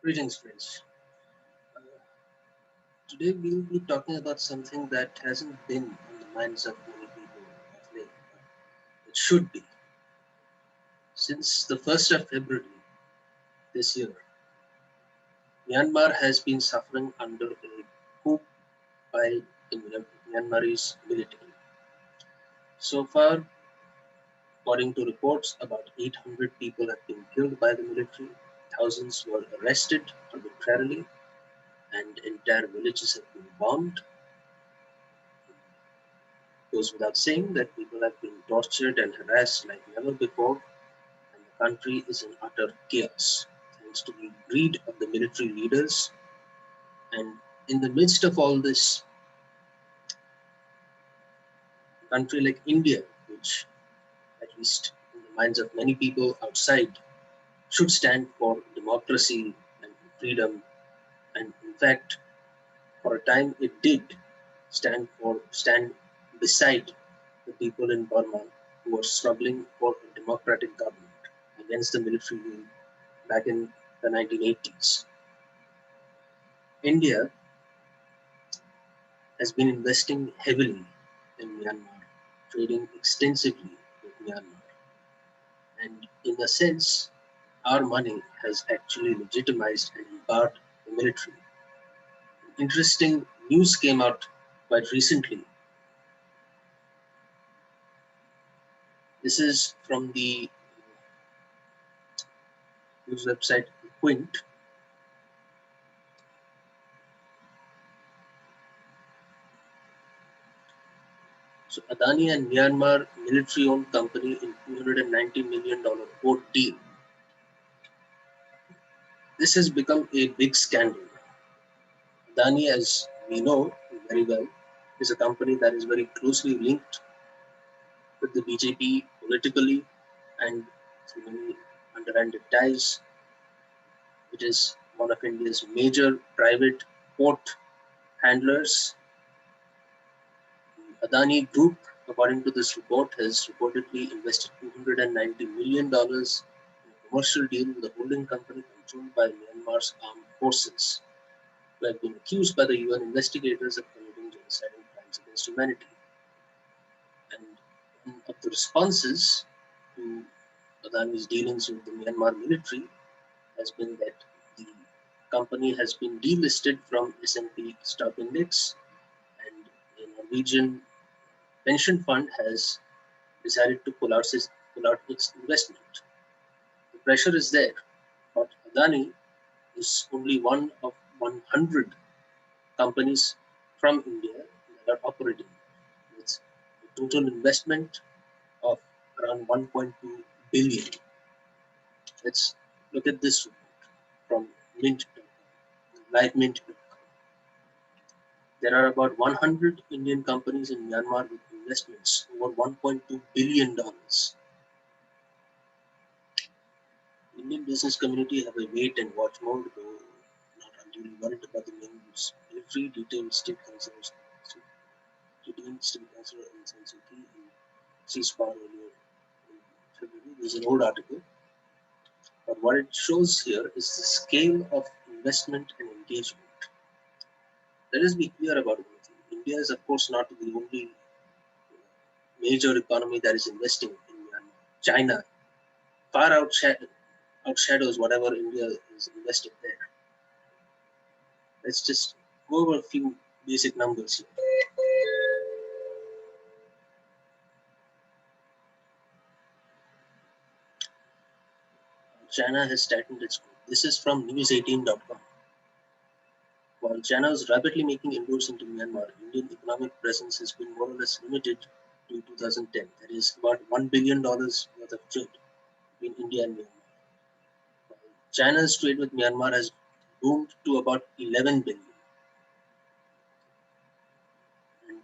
Greetings, friends. Uh, Today we'll be talking about something that hasn't been on the minds of many people of late, but it should be. Since the 1st of February this year, Myanmar has been suffering under a coup by the Myanmarese military. So far, according to reports, about 800 people have been killed by the military, thousands were arrested arbitrarily, and entire villages have been bombed. Goes without saying that people have been tortured and harassed like never before, and the country is in utter chaos, thanks to the greed of the military leaders. And in the midst of all this, a country like India, which, at least in the minds of many people outside, should stand for democracy and freedom, and in fact, for a time it did stand beside the people in Burma who were struggling for a democratic government against the military rule back in the 1980s. India has been investing heavily in Myanmar, trading extensively with Myanmar. And in a sense, our money has actually legitimized and empowered the military. Interesting news came out quite recently. This is from the news website Quint. So Adani and Myanmar military-owned company in $290 million port deal. This has become a big scandal. Adani, as we know very well, is a company that is very closely linked with the BJP politically and through many underhanded ties. It is one of India's major private port handlers. The Adani Group, according to this report, has reportedly invested $290 million in a commercial deal with a holding company controlled by Myanmar's armed forces, who have been accused by the UN investigators of committing genocide and crimes against humanity. And one of the responses to Adani's dealings with the Myanmar military has been that the company has been delisted from S&P stock index, and the Norwegian pension fund has decided to pull out its investment. The pressure is there, but Adani is only one of 100 companies from India that are operating with a total investment of around 1.2 billion. Let's look at this report from Mint.com, LiveMint.com. There are about 100 Indian companies in Myanmar with investments over $1.2 billion. The Indian business community have a wait and watch mode, though not unduly worried about the news. Every detailed state concerns detailed state council in Sansuki and ceasefire earlier in February. There's an old article, but what it shows here is the scale of investment and engagement. Let us be clear about one thing. India is, of course, not the only major economy that is investing in Myanmar. China far outshadows whatever India is investing there. Let's just go over a few basic numbers here. China has tightened its growth. This is from news18.com. While China is rapidly making inroads into Myanmar, Indian economic presence has been more or less limited to 2010. That is about $1 billion worth of trade between India and Myanmar. While China's trade with Myanmar has boomed to about 11 billion. And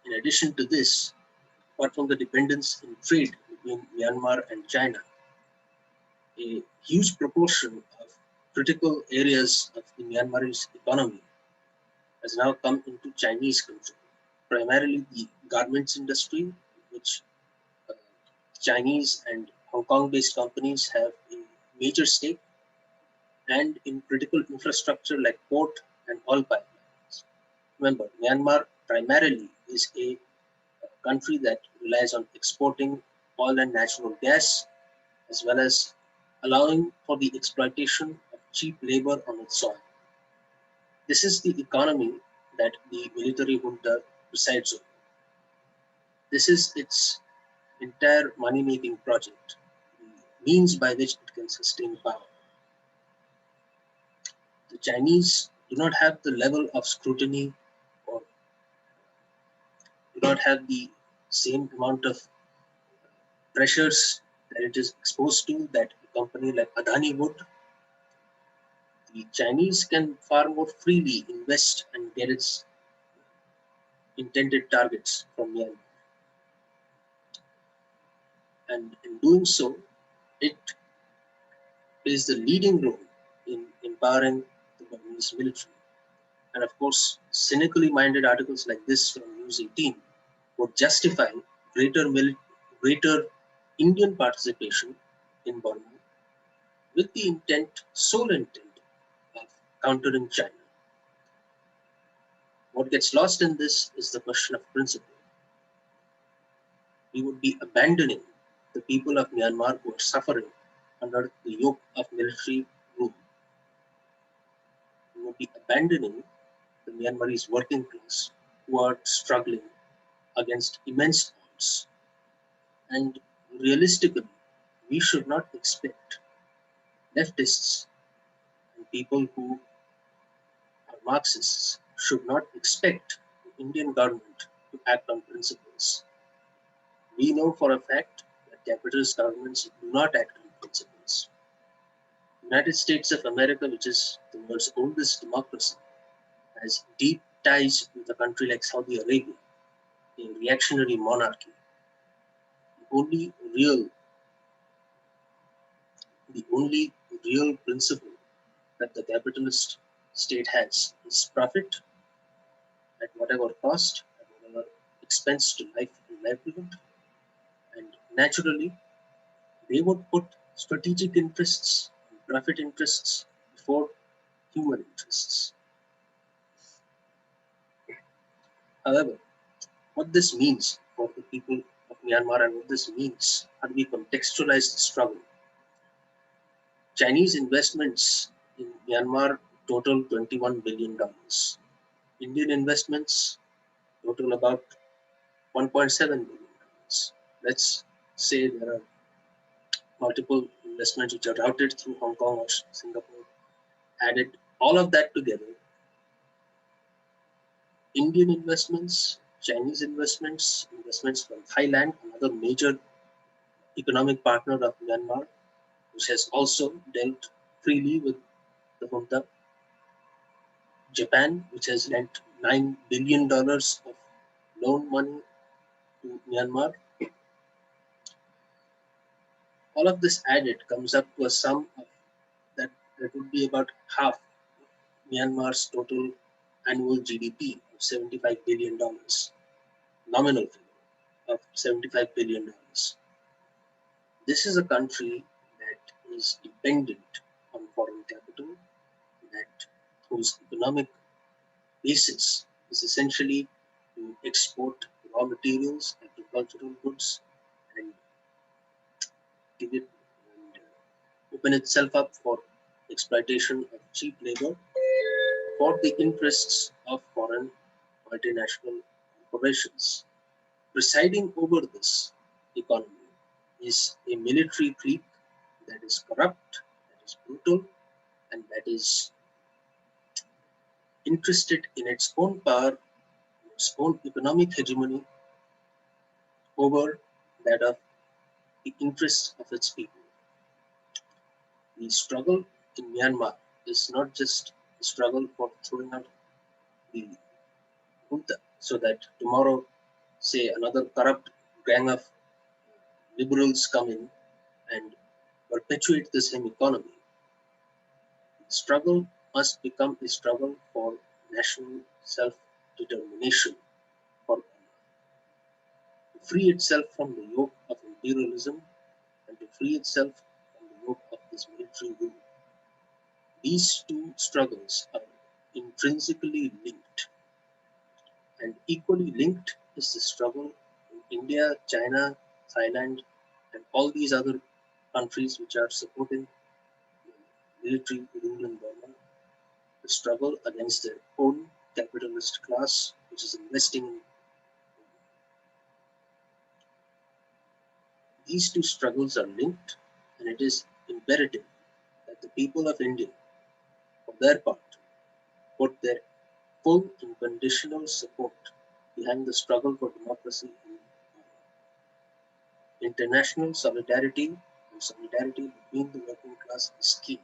in addition to this, apart from the dependence in trade between Myanmar and China, a huge proportion of critical areas of the Myanmarese economy has now come into Chinese control. Primarily the garments industry, which uh, Chinese and Hong Kong based companies have a major stake, and in critical infrastructure like port and oil pipelines. Remember, Myanmar primarily is a country that relies on exporting oil and natural gas, as well as allowing for the exploitation of cheap labor on its soil. This is the economy that the military junta presides over. This is its entire money making project, the means by which it can sustain power. The Chinese do not have the level of scrutiny or do not have the same amount of pressures that it is exposed to that a company like Adani would. The Chinese can far more freely invest and get its intended targets from Myanmar. And in doing so, it plays the leading role in empowering the Burmese military. And of course, cynically minded articles like this from News 18 would justify greater, greater Indian participation in Burma with the intent, sole intent, of countering China. What gets lost in this is the question of principle. We would be abandoning the people of Myanmar who are suffering under the yoke of military rule. We would be abandoning the Myanmarese working class who are struggling against immense odds. And realistically, we should not expect leftists and people who are Marxists should not expect the Indian government to act on principles. We know for a fact that capitalist governments do not act on principles. The United States of America, which is the world's oldest democracy, has deep ties with a country like Saudi Arabia, a reactionary monarchy. The only real, the only real principle that the capitalist state has is profit at whatever cost, at whatever expense to life and livelihood. And naturally, they would put strategic interests and profit interests before human interests. However, what this means for the people of Myanmar and what this means, how do we contextualize the struggle? Chinese investments in Myanmar total $21 billion. Indian investments total about $1.7 billion. Let's say there are multiple investments which are routed through Hong Kong or Singapore. Added all of that together, Indian investments, Chinese investments, investments from Thailand, another major economic partner of Myanmar, which has also dealt freely with the junta, Japan, which has lent $9 billion of loan money to Myanmar. All of this added comes up to a sum of that would be about half Myanmar's total annual GDP of $75 billion, nominal figure of $75 billion. This is a country that is dependent on foreign capital, that whose economic basis is essentially to export raw materials, agricultural goods, and give it and open itself up for exploitation of cheap labor for the interests of foreign multinational corporations. Presiding over this economy is a military clique that is corrupt, that is brutal, and that is interested in its own power, its own economic hegemony over that of the interests of its people. The struggle in Myanmar is not just a struggle for throwing out the junta so that tomorrow, say, another corrupt gang of liberals come in and perpetuate the same economy. The struggle must become a struggle for national self-determination, for to free itself from the yoke of imperialism and to free itself from the yoke of this military rule. These two struggles are intrinsically linked, and equally linked is the struggle in India, China, Thailand, and all these other countries which are supporting the military rule in Burma, the struggle against their own capitalist class, which is investing in. These two struggles are linked, and it is imperative that the people of India, for their part, put their full unconditional support behind the struggle for democracy in international solidarity, and solidarity between the working class is key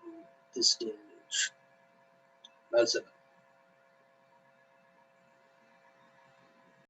in this day and age. Well said.